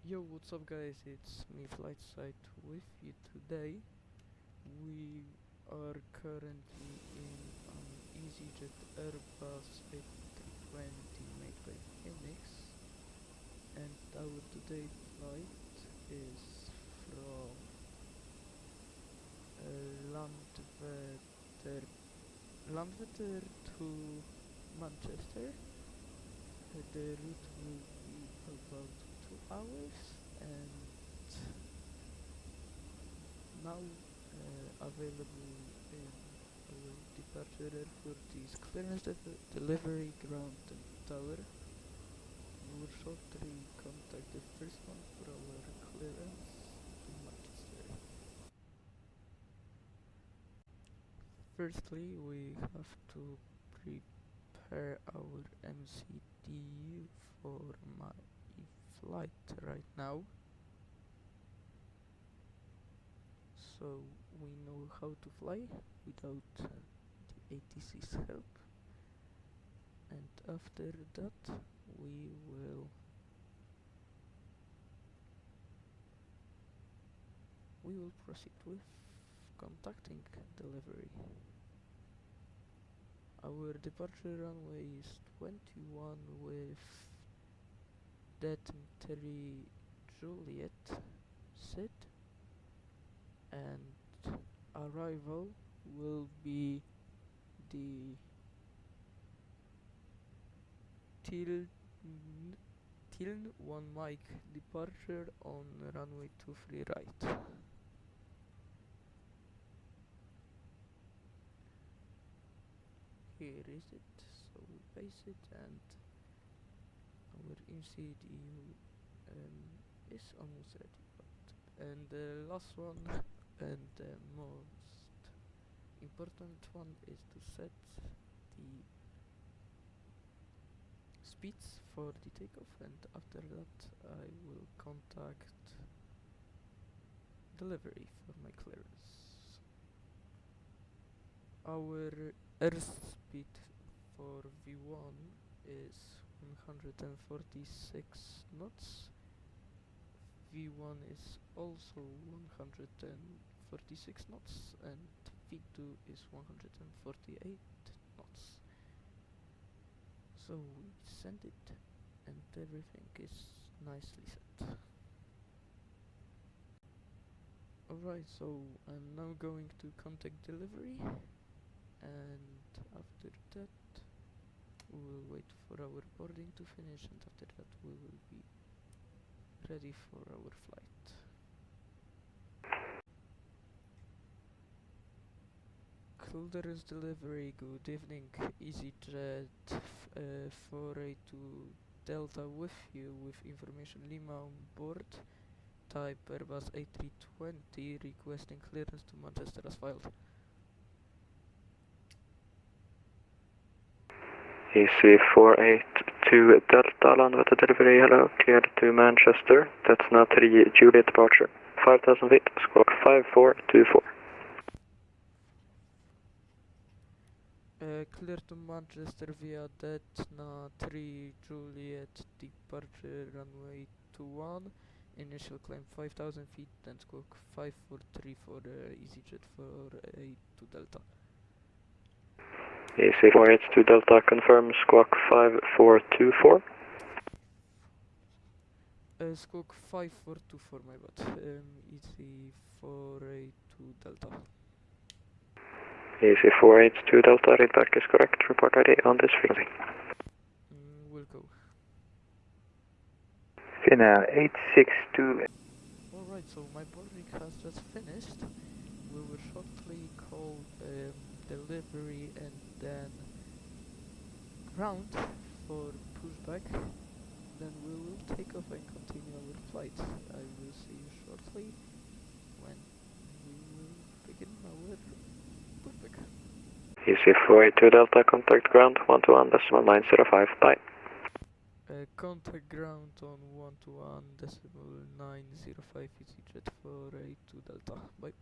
Yo, what's up guys, it's me Flightside with you today. We are currently in an EasyJet Airbus A320 made by Phoenix, and our today flight is from Landvetter, Landvetter to Manchester. The route will be about 2 hours, and now available in our departure airport is clearance delivery, ground and tower. We will shortly contact the first one for our clearance to Manchester. Firstly, we have to prepare our MCDU for my flight right now, so we know how to fly without the ATC's help, and after that we will proceed with contacting delivery. Our departure runway is 21 with Detentry Juliet Sid, and arrival will be the Tiln 1 Mike departure on runway 23 right. Here is it, so we base it, and our MCDU is almost ready. And the last one and the most important one is to set the speeds for the takeoff, and after that I will contact delivery for my clearance. Our airspeed for V1 is 146 knots. V1 is also 146 knots, and V2 is 148 knots. So we send it, and everything is nicely set. Alright, so I'm now going to contact delivery, and after that we will wait for our boarding to finish, and after that we will be ready for our flight. Clearance delivery, good evening, EasyJet 482 Delta with you, with information Lima on board, type Airbus A320, requesting clearance to Manchester as filed. EC482 Delta, Landvetter delivery, hello, cleared to Manchester, that's now 3 Juliet departure, 5,000 feet, squawk 5424. Clear to Manchester via Detna 3 Juliet departure runway 21, initial climb 5,000 feet and squawk 543 for EasyJet 482 Delta. EC482 Delta, confirm squawk 5424. Squawk 5424, my bad. EC482 Delta. EC482 Delta, readback is correct, report ready on this frequency. We'll go. Finnair 862. Alright, so my boarding has just finished. We will shortly call delivery and then ground for pushback. Then we will take off and continue our flight. I will see you shortly when we will begin our pushback. EC482 Delta, contact ground 121.905, bye. Contact ground on 121.905 EasyJet 482 Delta. Bye.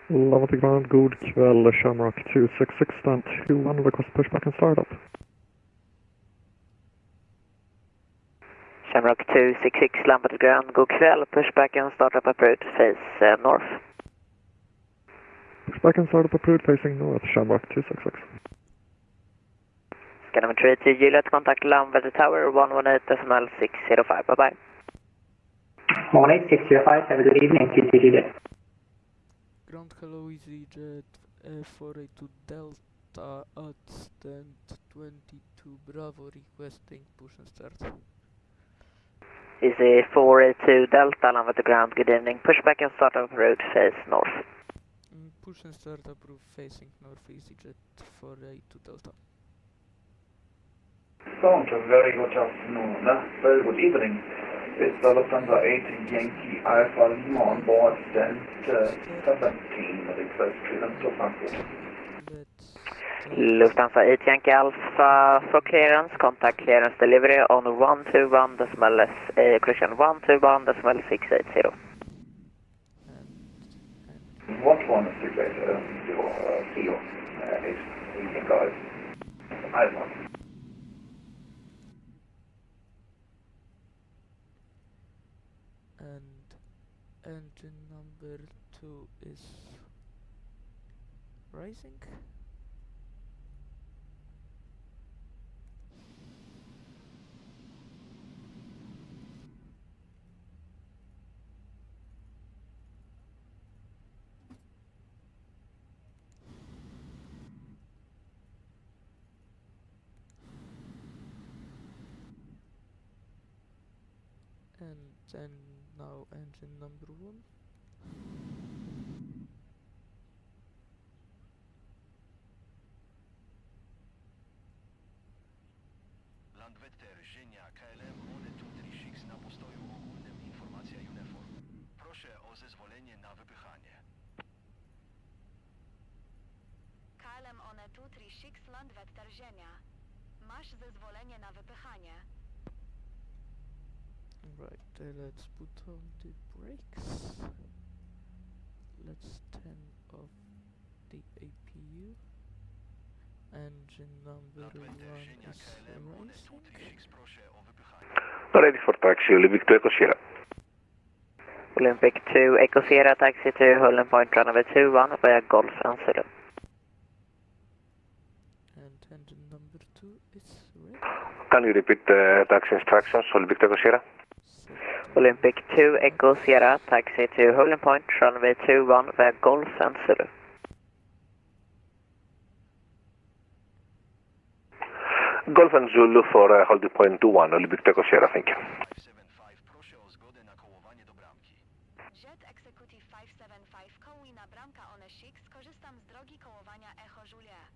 Landvetter ground, god kväll, Shamrock 266 stand 21, request pushback and startup. Shamrock 266, lampa till grön, god kväll. Pushback and start up approved, face north. Pushback and startup approved facing north, Shamrock 266. Scan number 3 to Juliet, contact Landvetter Tower 118.605, bye bye. 18605, have a good evening, TT Juliet. Ground hello EasyJet 482 Delta at stand 22 Bravo requesting push and start. Easy 482 Delta, Landvetter ground, good evening. Pushback and start up road, face north. Push and start approved facing north EasyJet 482 Delta. Don't, a very good afternoon, very good evening. It's Lufthansa 8 Yankee Alpha Lima on board, stand 17, request clearance to Frankfurt. Lufthansa 8 Yankee Alpha for clearance, contact clearance delivery on 121.680. Correction, 121.680. What one is the great CEO? It's Yankee Alpha. And engine number 2 is rising. And then now engine number 1. Landwetter, Zienia, KLM, one 236 na postoju ogólnym, informacja uniform. Proszę o zezwolenie na wypychanie. KLM one 236 Landwetter, Zienia. Masz zezwolenie na wypychanie. Right, let's put on the brakes. Let's turn off the APU. Engine number 1 is rising. Ready for taxi, Olympic 2 Echo Sierra. Olympic 2 Echo Sierra, taxi to Holland Point, runway 21 via Golf and Zulu. And engine number 2 is ready. Can you repeat the taxi instructions, Olympic 2 Echo Sierra? Olympic 2 Echo Sierra, taxi to Holland Point, runway 21 via Golf and Zulu. Golf and Zulu for holding point 21, Olympic 2 Echo Sierra, thank you. 575, proszę o zgodę na kołowanie do bramki. Jet Executive 575, kołuj na bramka one 6, skorzystam z drogi kołowania Echo Juliet.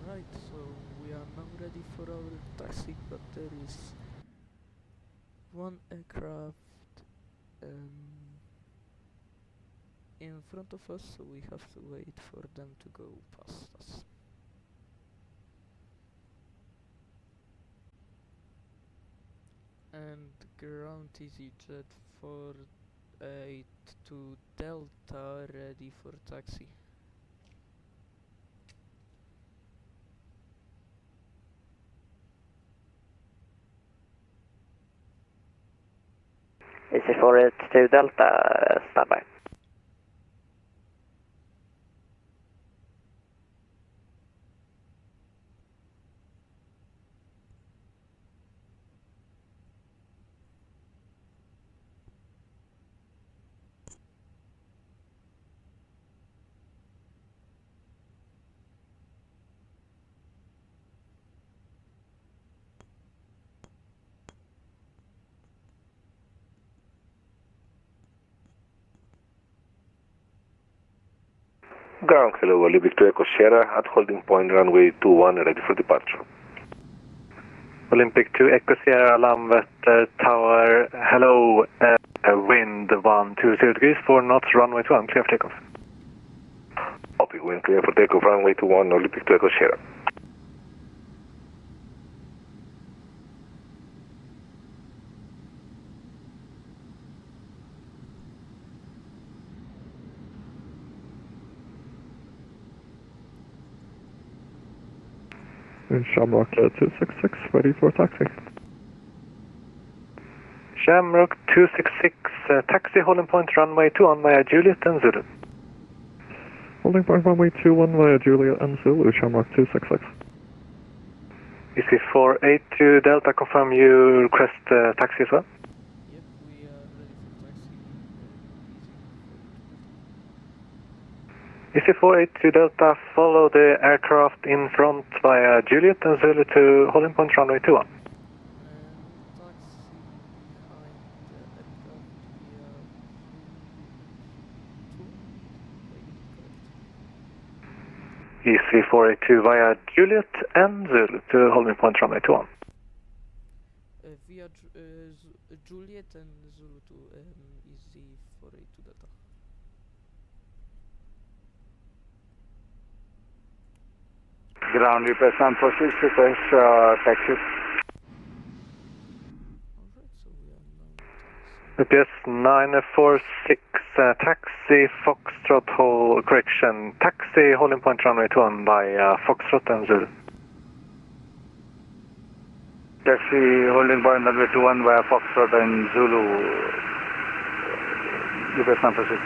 Right, so we are now ready for our taxi, but there is one aircraft in front of us, so we have to wait for them to go past us. And ground EasyJet 482 Delta ready for taxi. Easy 482 Delta, standby. Ground hello, Olympic 2 Echo Sierra at holding point runway 21, ready for departure. Olympic 2 Echo Sierra, Landvetter Tower, hello, wind 120 degrees, 4 knots, runway 21, clear for takeoff. Copy, wind clear for takeoff, runway 21, Olympic 2 Echo Sierra. And Shamrock 266, ready for taxi. Shamrock 266, taxi holding point runway 21 via Juliet and Zulu. Holding point runway 21 via Juliet and Zulu, Shamrock 266. EC482 Delta, confirm you request taxi as well? Yep, we are ready for taxi. EC482 Delta, follow the aircraft in front via Juliet and Zulu to holding point runway 21. Taxi behind the aircraft via EC482 via Juliet and Zulu to holding point runway 21. Via Juliet and Zulu to EZ482 Delta. Ground repair San Francisco, request taxi. Alright, so we are now taxi. UPS 946, taxi Foxtrot, correction, taxi holding point runway 21 by Foxtrot and Zulu. Taxi holding point runway 21 via Foxtrot and Zulu. UPS San Francisco.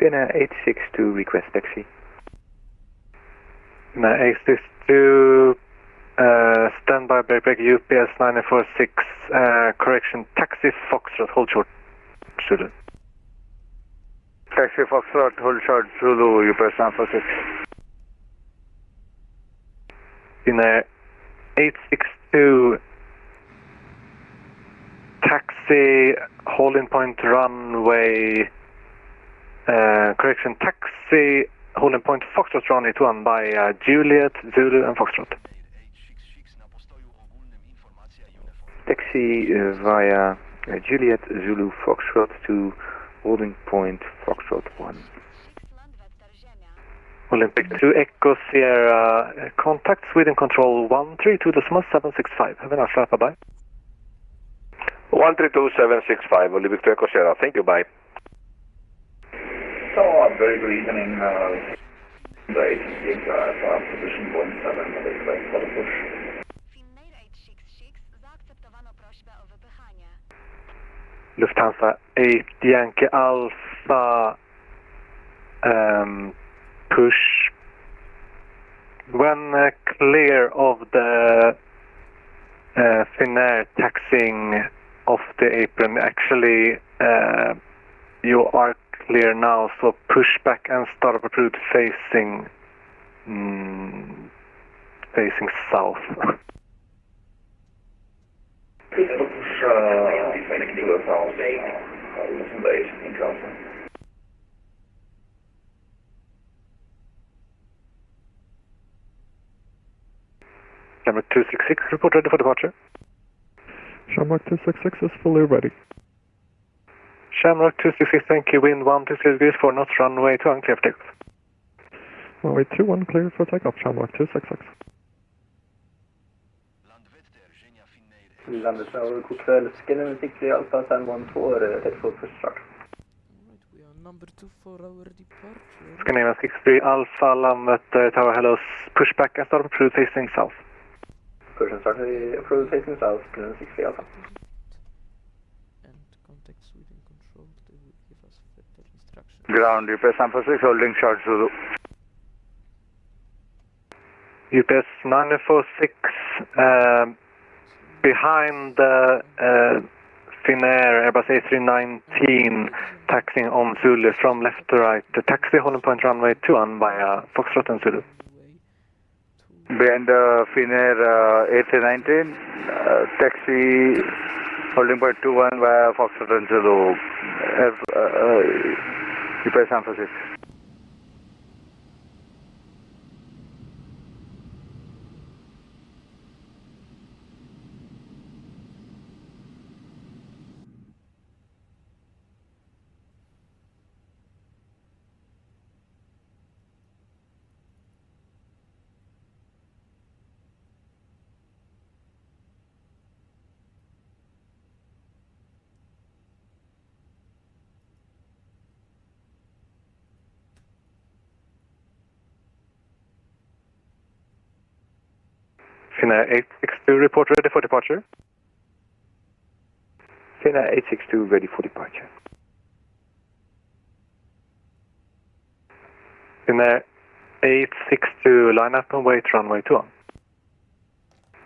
Vienna 862, request taxi. Vienna 862, standby break UPS 946, correction, taxi Foxtrot, hold short, Zulu. Taxi Foxtrot, hold short, Zulu, UPS San Francisco. Vienna 862, taxi holding point runway, correction, taxi holding point Foxtrot runway 21 by Juliet, Zulu and Foxtrot. Taxi via Juliet, Zulu, Foxtrot to holding point Foxtrot 1. Olympic 2 Echo Sierra, contact Sweden Control 132.765. Have a nice flight, bye-bye. 132765, Olympic 2 Echo Sierra, thank you, bye. So, very good evening. The ATC aircraft position 17, request for the push. Finnair 866, zaakceptowano prośbę o wypychanie. Lufthansa 8 Yankee Alpha, push. When clear of the Finnair taxiing off the apron, actually you are clear now, so push back and start up route facing south. Push to the south, listen to 8 in Alpha. Shamrock 266, report ready for departure. Shamrock 266 is fully ready. Shamrock 266, thank you, wind 120 degrees for knots, runway 2 unclear for takeoff. Runway 21 clear for takeoff, Shamrock 266. Landesnivå, god kväll. Scanner 63 Alpha San 12, ready for push start. Alright, we are number 2 for our departure. Scandinavian 63 Alpha, Lamvet Tower, hello, push back and start up route facing south. Push and start approval facing south, Scanner 63 Alpha. And contact Sweden Control, they will give us further instructions. Ground repair San Francisco, holding short, Zulu. UPS 946, behind the Finnair Airbus A319 taxiing on Zulu from left to right. The taxi holding point runway 21 via Foxtrot and Zulu. Behind the Finnair A319, taxi holding point 21 via Foxtrot and Zulu. UPS San Francisco. Finnair 862, report ready for departure. Finnair 862 ready for departure. Finnair 862, line up and wait, runway 21.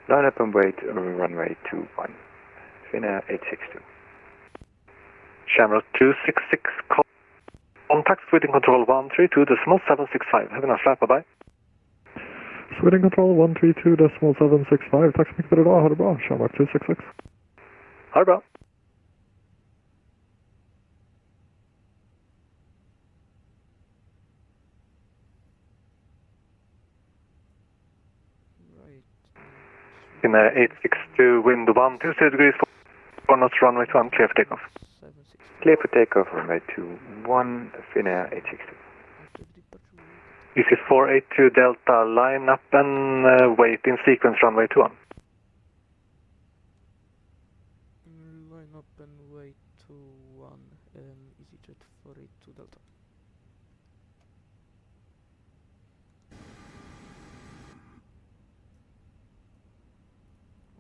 Line up and wait, runway 21. Finnair 862. Shamrock 266, contact Sweden Control 132.765. Have a nice flight, bye-bye. Sweden Control 132.765. Tack så mycket för idag. Ha det bra. Shamrock 266. Ha det bra. Finnair 862, wind 120 degrees, 4 knots, runway 21, clear for takeoff. Clear for takeoff, runway 21, Finnair 862. EC 482 Delta, line up and wait in sequence, runway 21. Line up and wait to 1, EasyJet 482 Delta.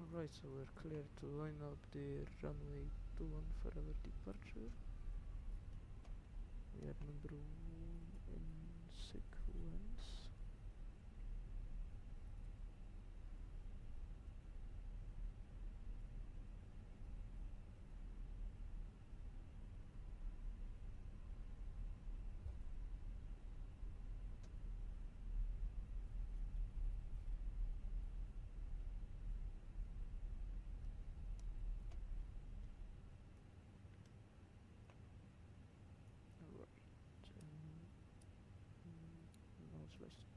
Alright, so we're clear to line up the runway 21 for our departure. We are number 1 in sequence.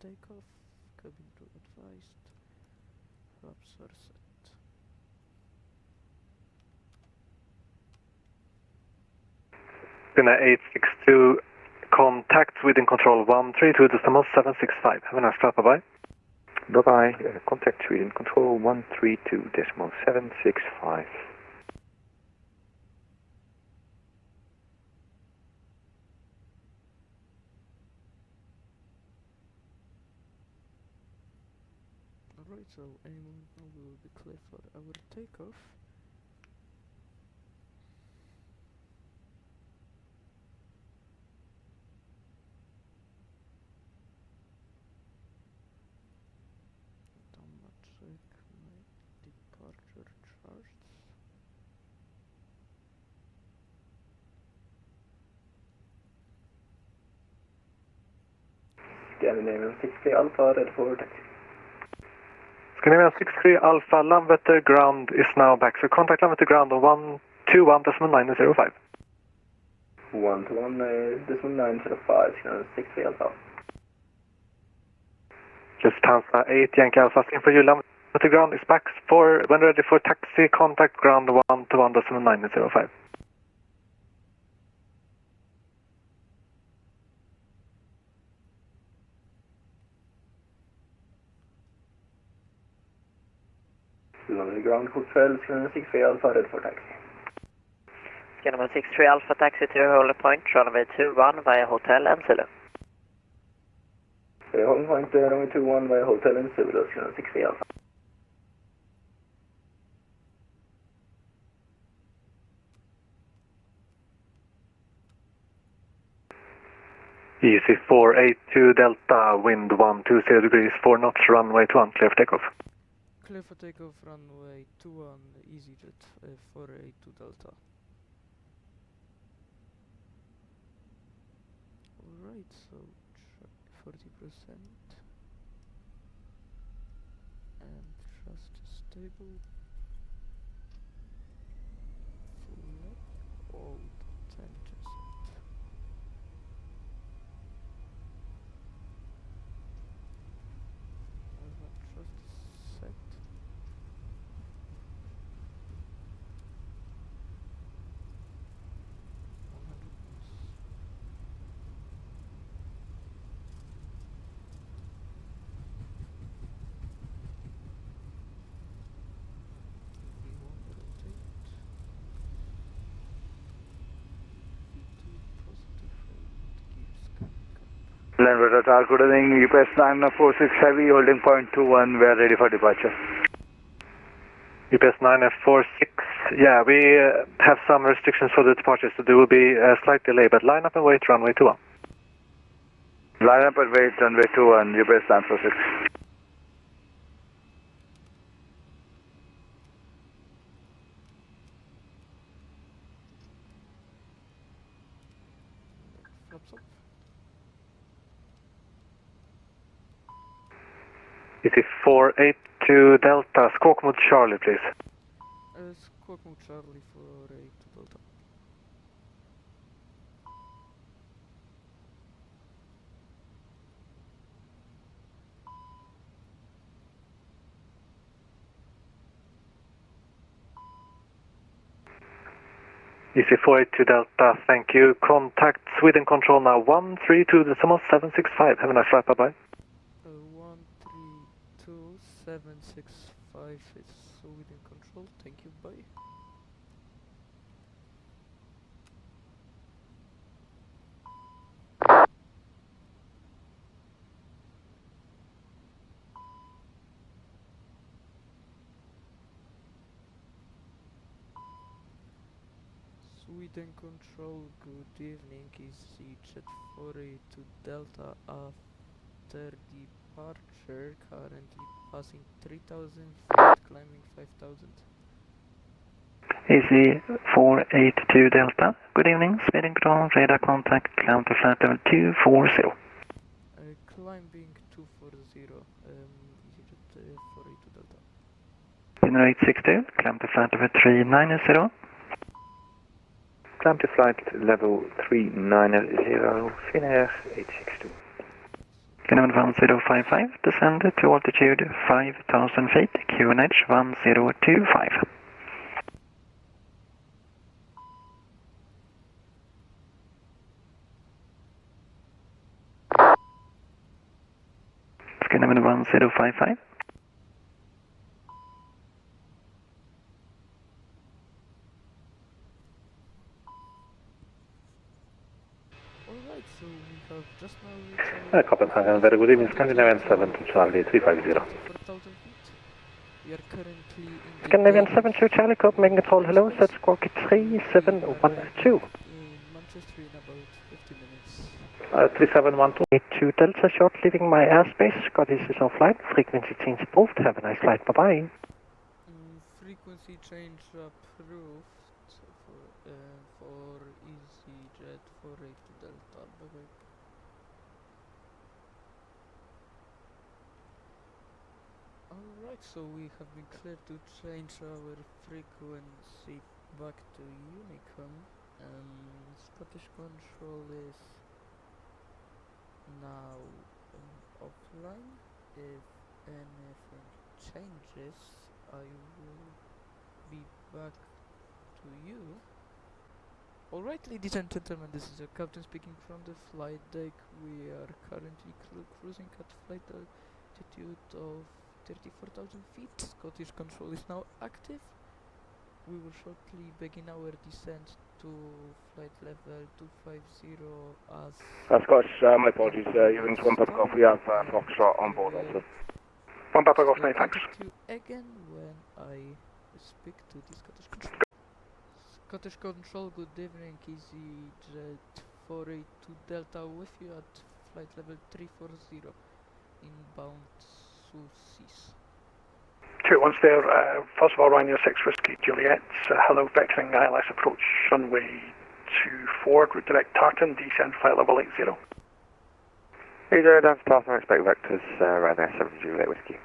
Takeoff, cabin crew advised, flaps are set. Finnair 862, contact Sweden Control 132.765. Have a nice flight, bye-bye. Bye-bye. Contact Sweden Control 132.765. Alright, so any moment now we will be clear for our takeoff. Check my departure charts. Scandinavian 63 Alpha, ready for taxi. Scandinavian 63 Alpha, Landvetter ground is now back. So contact Landvetter ground on 121.905. 121.905, Scandinavian 63 Alpha. Lufthansa 8 Yankee Alpha, same for you. Landvetter ground is back. When ready for taxi, contact ground 121.905. London ground hotel, Scandinavian 63 Alpha, ready for taxi. Scandinavian 63 Alpha, taxi to Holy Point, runway 21 via Hotel and Zulu. Holy Point, runway 21 via Hotel and Zulu, Scandinavian 63 Alpha. EC 482 Delta, wind 120 degrees, 4 knots, runway 21, clear for takeoff. Clear for takeoff, runway 21, EasyJet 482 Delta. Alright, so check 40% and thrust stable. Full hold 10%. Thrust set. Landvetter Tower, good evening. UPS 946 Heavy, holding point 21. We are ready for departure. UPS 946. Yeah, we have some restrictions for the departure, so there will be a slight delay, but line up and wait, runway 21. Line up and wait, runway 21, UPS 946. Flaps up. Easy 482 Delta, squawk mode Charlie, please. Squawk mode Charlie for 8 Delta. Easy 482 Delta, thank you. Contact Sweden Control now, 132.765. Have a nice flight, bye-bye. 132.765 is Sweden Control, thank you, bye. Sweden Control, good evening, EasyJet 482 Delta after departure, currently passing 3,000 feet, climbing 5,000. Easy 482 Delta, good evening, Sweden Control, radar contact, climb to flight level 240. Climbing 240, EasyJet 482 Delta. Dinner 862, climb to flight level 390. Climb to flight level 390, Finnair 862. Canadian 1055, descend to altitude 5,000 feet, QNH 1025. Canadian 1055. Alright, so we have just now reached Copenhagen, very good evening, Scandinavian 7 to Charlie 350. 4,000 feet. We are currently in Scandinavian 7 to Charlie, Copenhagen Control, hello, set squawk 3712. Manchester in about 50 minutes. 3712. 82 Delta, short leaving my airspace, Scottish is offline, frequency change approved, have a nice flight, bye-bye. Frequency change approved for EasyJet 482 Delta, bye-bye. Alright, so we have been cleared to change our frequency back to Unicom. Scottish Control is now offline. If anything changes, I will be back to you. Alright, ladies and gentlemen, this is your captain speaking from the flight deck. We are currently cruising at flight altitude of 34,000 feet. Scottish Control is now active. We will shortly begin our descent to flight level 250 as... Scottish, my apologies, you're in 1 Papa Golf, we have Foxtrot on board also. 1 Papa Golf, many thanks. You again when I speak to the Scottish Control. Scottish Control, good evening, EasyJet 482 Delta with you at flight level 340, inbound Sussex. 21 there, first of all, Ryanair 6 Whiskey Juliet, hello, vectoring ILS approach, runway 24, route direct Tartan, descend flight level 80. Either down to Tartan, expect vectors, Ryanair 7 Juliet Whiskey.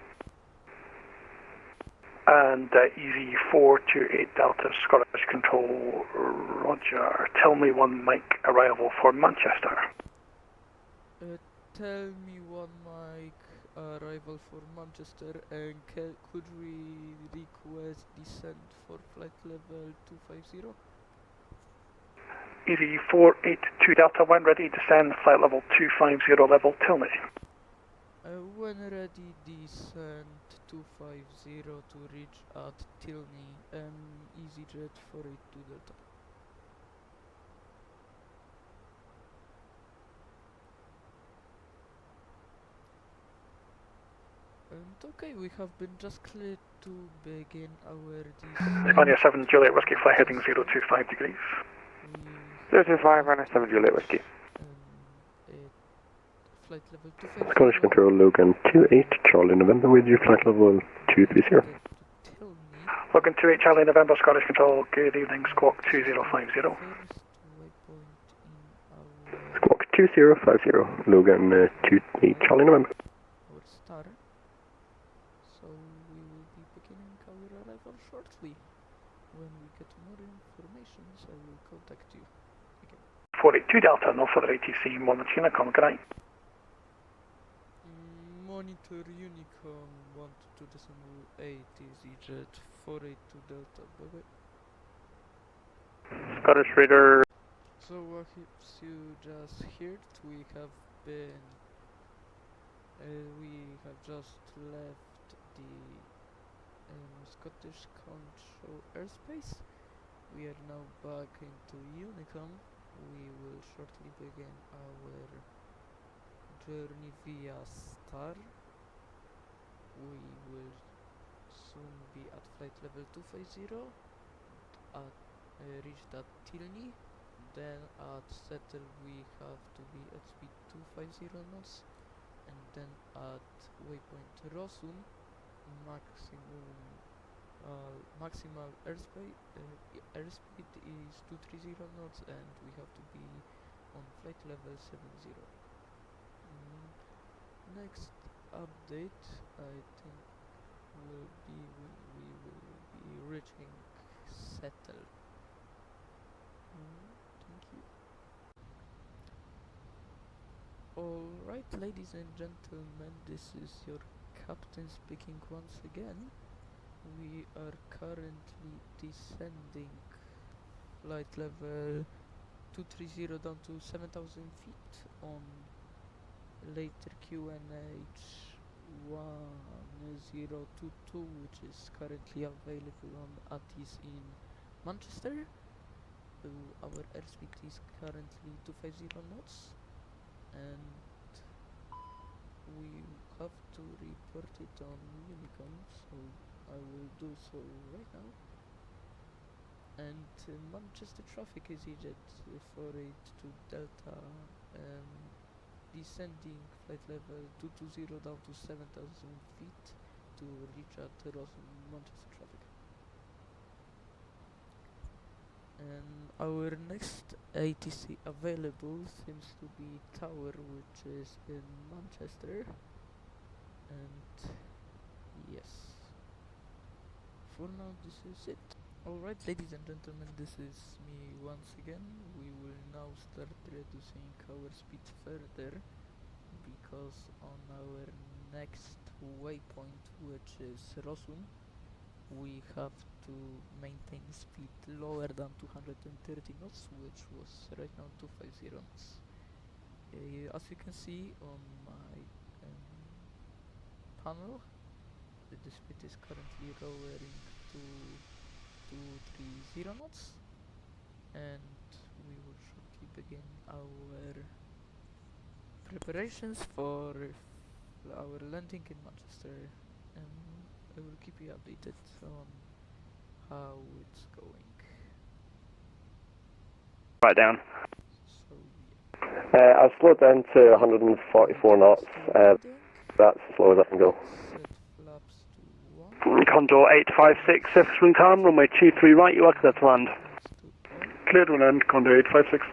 And Easy 428 Delta, Scottish Control, roger, tell me 1 Mike, arrival for Manchester. Tell me 1 Mike, arrival for Manchester, and could we request descent for flight level 250? Easy 482 Delta, when ready, descend flight level 250 level, tell me. When ready, descend 250 to reach at Tilney, EasyJet 482 Delta. Okay, we have been just cleared to begin our Ryanair 7 Juliet Whiskey, fly heading 025 degrees. 025, Ryanair 7 Juliet Whiskey. Flight level 250. Scottish Control, Logan 28, Charlie November with you, flight level 230. Logan 28, Charlie November, Scottish Control, good evening, squawk 2050. Squawk 2050, Logan 28, Charlie November. Our star. So we will be beginning our arrival shortly. When we get more information, I will contact you again. 482 Delta, no further ATC, monitor Unicom, good night. Monitor Unicom 122.8 EasyJet 482 Delta, bye bye. Scottish Raider. So as you just heard, we have just left the Scottish Control airspace. We are now back into Unicom. We will shortly begin our journey via Star. We will soon be at flight level 250, reached at Tilney, then at Settle we have to be at speed 250 knots, and then at waypoint Rosum maximal airspeed is 230 knots, and we have to be on flight level 70. Next update, I think, will be we will be reaching Settle. Thank you. Alright, ladies and gentlemen, this is your captain speaking once again. We are currently descending flight level 230 down to 7,000 feet on later QNH 1022, which is currently available on ATIS in Manchester. Our airspeed is currently 250 knots, and we have to report it on Unicom, so I will do so right now. And Manchester traffic is EasyJet 482 Delta, descending flight level 220 down to 7,000 feet to reach at Manchester traffic. And our next ATC available seems to be Tower, which is in Manchester. And yes, for now this is it. Alright, ladies and gentlemen, this is me once again. We will now start reducing our speed further, because on our next waypoint, which is Rosum, we have to maintain speed lower than 230 knots, which was right now 250 knots. As you can see on my panel, the speed is currently lowering to 230 knots, and we will shortly begin our preparations for our landing in Manchester, and I will keep you updated on how it's going. Right down. So I've slowed down to 144 knots. That's as slow as I can go. set flaps to 1, Condor 856, surface wind calm, runway 23 right, you are clear to land. Cleared to land, Condor 856.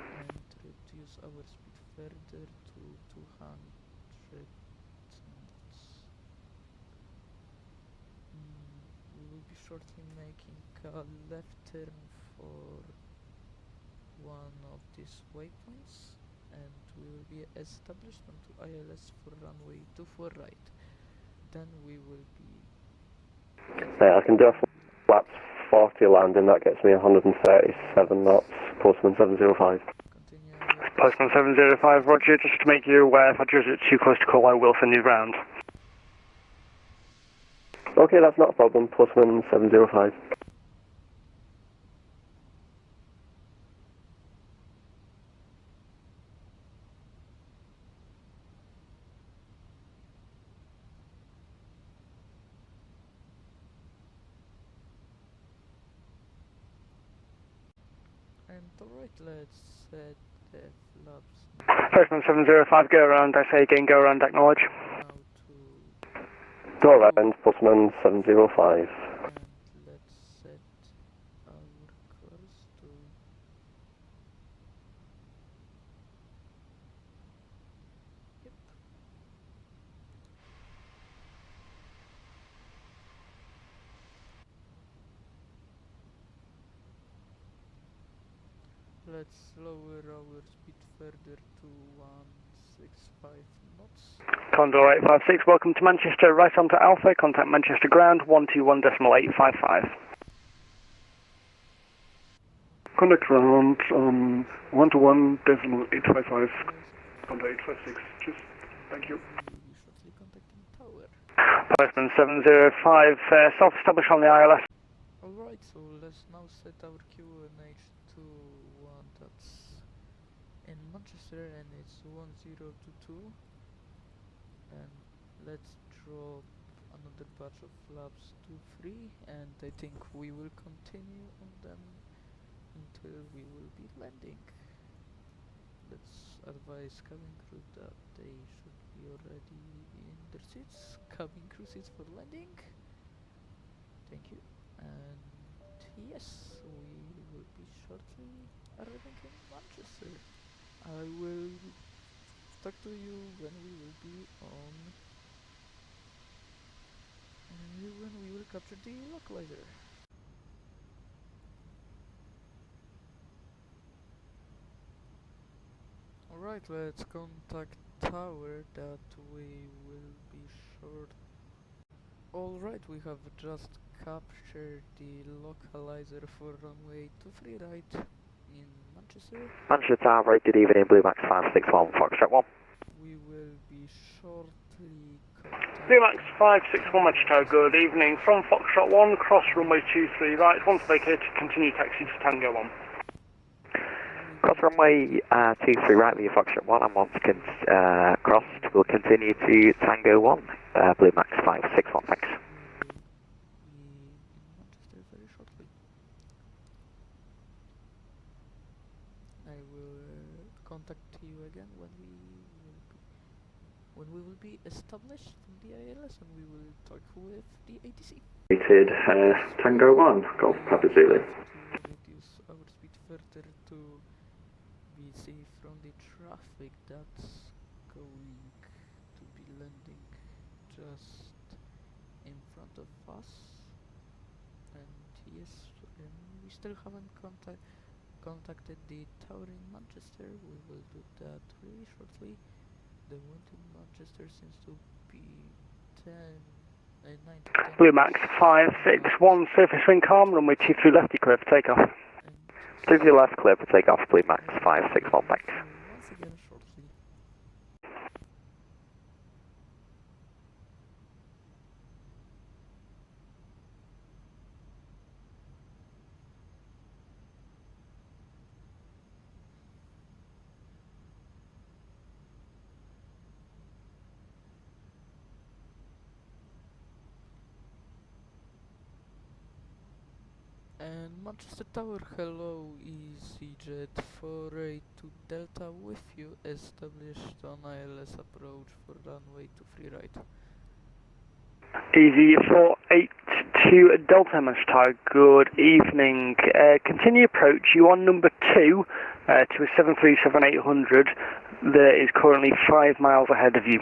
and reduce our speed further to 200 knots. We will be shortly making a left turn for one of these waypoints, and we will be established onto ILS for runway 24 right. Then we will be... I can do a flaps 40 landing, that gets me 137 knots, Postman 705. Continue. Postman 705, roger, just to make you aware, if I judge it too close to call, I will send you round. Okay, that's not a problem, Postman 705. And alright, let's set the flaps Postman 705, go around, I say again, go around, acknowledge. now to Go around, Postman 705. and let's set our course to yep. Let's lower our speed further to 165 knots. Condor 856, welcome to Manchester, right onto Alpha, contact Manchester ground, 121.855. Contact ground, 121.855. Condor 856, cheers. Thank you. We will be shortly contacting tower. Postman 705, self-establish on the ILS. Alright, so let's now set our QNH to one that's in Manchester and it's 1022, and let's drop another batch of flaps to 3, and I think we will continue on them until we will be landing. Let's advise cabin crew that they should be already in their seats, cabin crew seats for landing. Thank you. And yes, we will be shortly arriving in Manchester. I will talk to you when we will be on when we will capture the localizer. Alright, let's contact tower that we will be short. Alright, we have just captured the localizer for runway 23 right in Manchester. Manchester Tower, good evening, Blue Max 561, Foxtrot 1. We will be shortly Blue Max 561 Manchester, good evening, from Foxtrot 1, cross runway 23 right, once vacated, continue taxi to Tango 1. Cross runway 23 right with your Foxtrot 1, and once crossed, we'll continue to Tango 1, Blue Max 561, thanks. Manchester very shortly. I will contact you again when we will be established from the ILS, and we will talk with the ATC. Rated Tango 1, Golf Papa Zulu. To reduce our speed further to be safe from the traffic that's going to be landing just in front of us. And yes, we still haven't contacted the tower in Manchester. We will do that really shortly. The wind in Manchester seems to be 9 to 10. Blue Max 561, surface wind calm, runway 23 lefty, clear for takeoff. 23 left, clear for takeoff, Blue Max 561, thanks. Once again shortly. And Manchester Tower, hello, EasyJet 482 Delta with you, established on ILS approach for runway 23 right. Easy 482 Delta Manchester, good evening. Continue approach, you on number 2 to a 737-800 that is currently 5 miles ahead of you.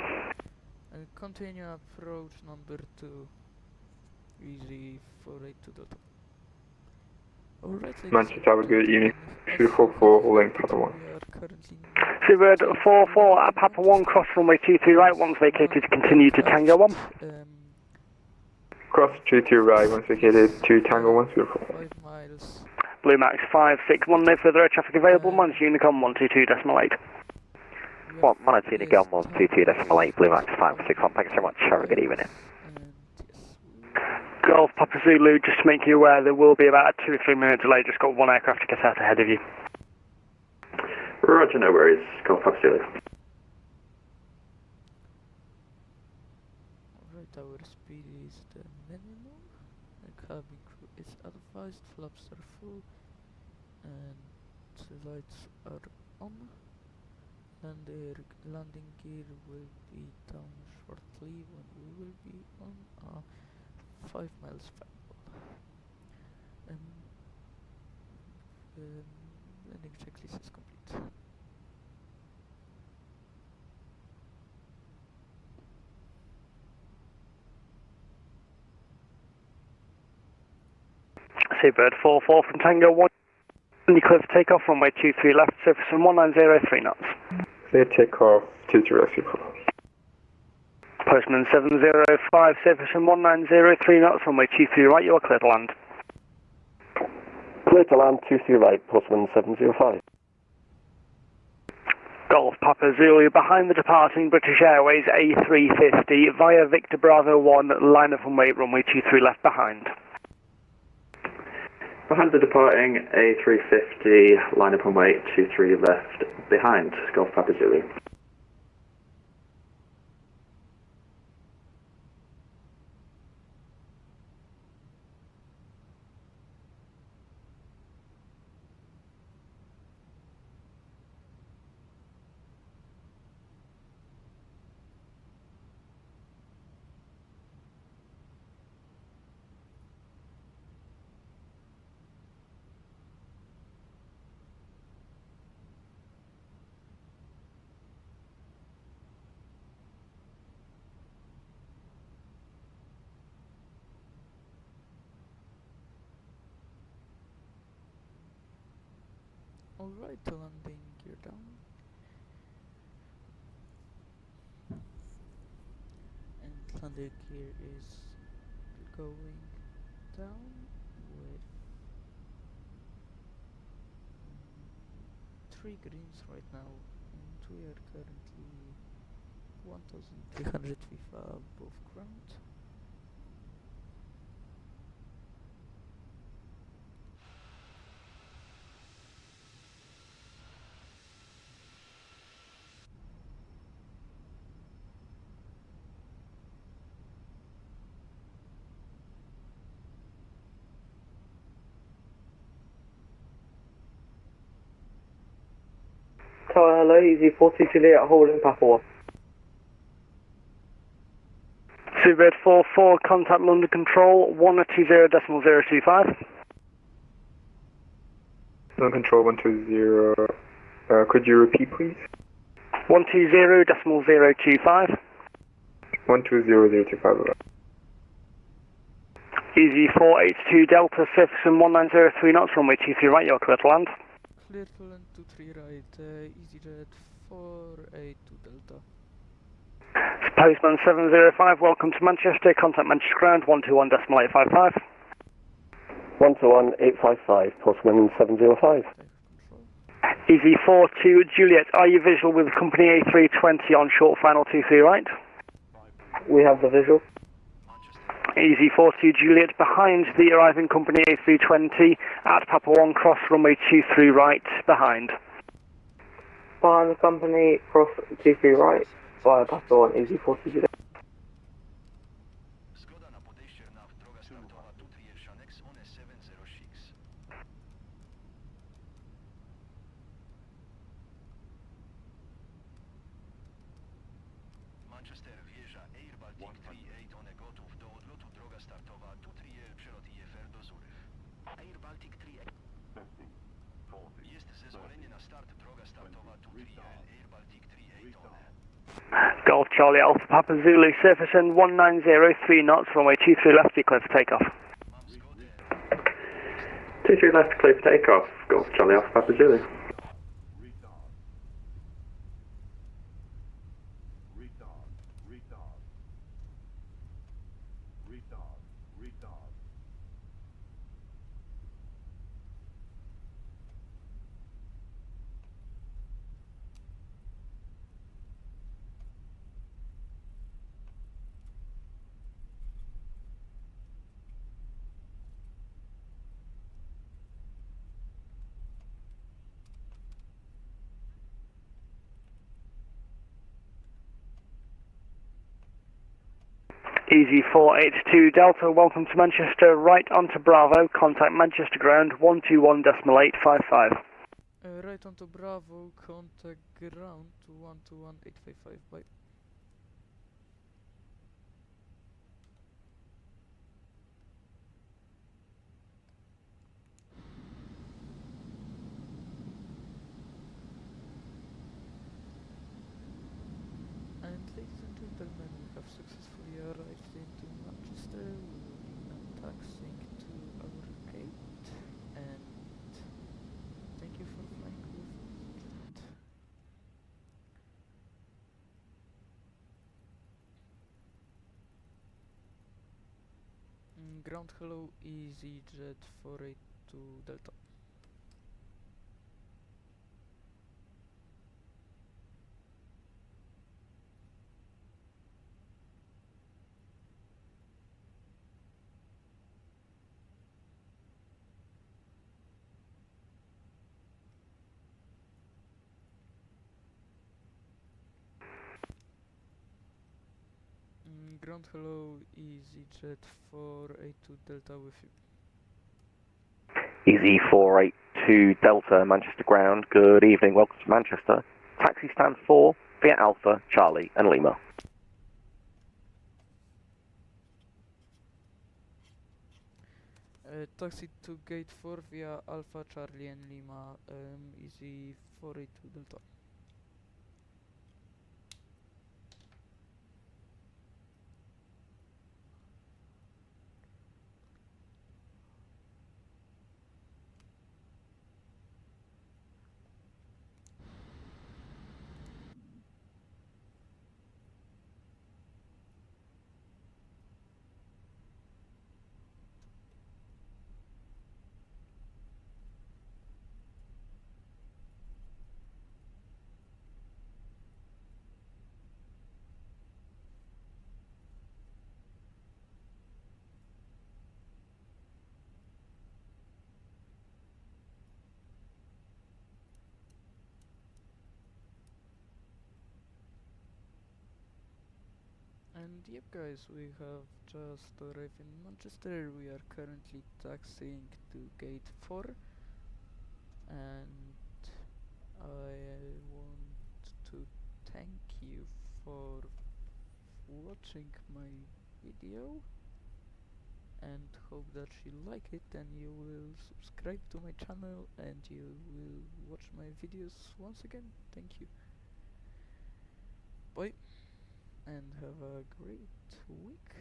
And continue approach number 2, Easy 482 Delta. Alright, Manchester Tower, good evening. 244, holding Papa 1. Seabird 44 at Papa 1, cross runway 23 right, once vacated, continue to Tango 1. Cross 22 right, once vacated to Tango 1, 244. 5 miles. Blue Max 561, no further air traffic available, minus Unicom 122.8. Well, Monitor Unicom 122.8, Blue Max 561, thanks so much, have a good evening. Golf Papa Zulu, just to make you aware, there will be about a 2 or 3 minute delay, just got one aircraft to get out ahead of you. Roger, no worries, Golf Papa Zulu. Alright, our speed is the minimum. The cabin crew is advised, flaps are full, and lights are on, and the landing gear will be down shortly when we will be on a 5 miles firewall. Landing checklist is complete. Seabird 44 from Tango 1. You clear for takeoff, runway 23 left, surface from 1903 knots. Clear takeoff, 23 left, Postman 705, surface from 1903 knots, runway 23 right, you are clear to land. Clear to land, 23 right, Postman 705. Golf Papa Zulu behind the departing British Airways A350 via Victor Bravo 1, line of runway 23 left behind. Behind the departing A350, line up runway 23 left behind, Golf Papa Zulu. Alright, landing gear down. And landing gear is going down with 3 greens right now, and we are currently 1300 feet above ground. Tower, hello, easy 40 Juliet, holding Papa 1. Seabird 44, contact London Control, 120.025. London Control 120, could you repeat please? 120.025. 120.025. Easy 482 Delta, surface from 1903 knots, runway 23 right, you're clear to land. Clear to land 23 right, EasyJet 482 Delta. Postman 705, welcome to Manchester, contact Manchester ground, 121.855. 121.855, Postman 705. Easy 42 Juliet, are you visual with company A320 on short final 23 right? We have the visual. Easy 42 Juliet, behind the arriving company A320 at Papa 1 cross runway 23 right, behind. Behind the company, cross 23 right, via Papa 1, easy 40 Juliet. Manchester wjeżdża AirBaltic 38, one gotów do odlotu, droga startowa, tu trier, przelot IFR do Zurych. AirBaltic 38. Jest zezwolenie na start, droga startowa, tu trier, AirBaltic 38, one. Golf Charlie Alpha Papa Zulu, surface in 1903 knots, runway 23 left, you clear for takeoff. 23 left, clear for takeoff, Golf Charlie Alpha Papa Zulu. Easy 482 Delta, welcome to Manchester, right onto Bravo, contact Manchester ground, 121.855. right onto Bravo, contact ground to 121855, bye. And ladies and gentlemen, we have successfully arrived into Manchester. We will be now taxiing to our gate, and thank you for flying with EasyJet. Ground hello, EasyJet 482 Delta. Ground hello, EasyJet 482 Delta with you. Easy 482 Delta, Manchester ground. Good evening, welcome to Manchester. Taxi stand 4 via Alpha, Charlie and Lima. Taxi to gate 4 via Alpha, Charlie and Lima, Easy 482 Delta. And yep guys, we have just arrived in Manchester. We are currently taxiing to gate 4, and I want to thank you for watching my video, and hope that you like it and you will subscribe to my channel and you will watch my videos once again. Thank you. Bye, and have a great week.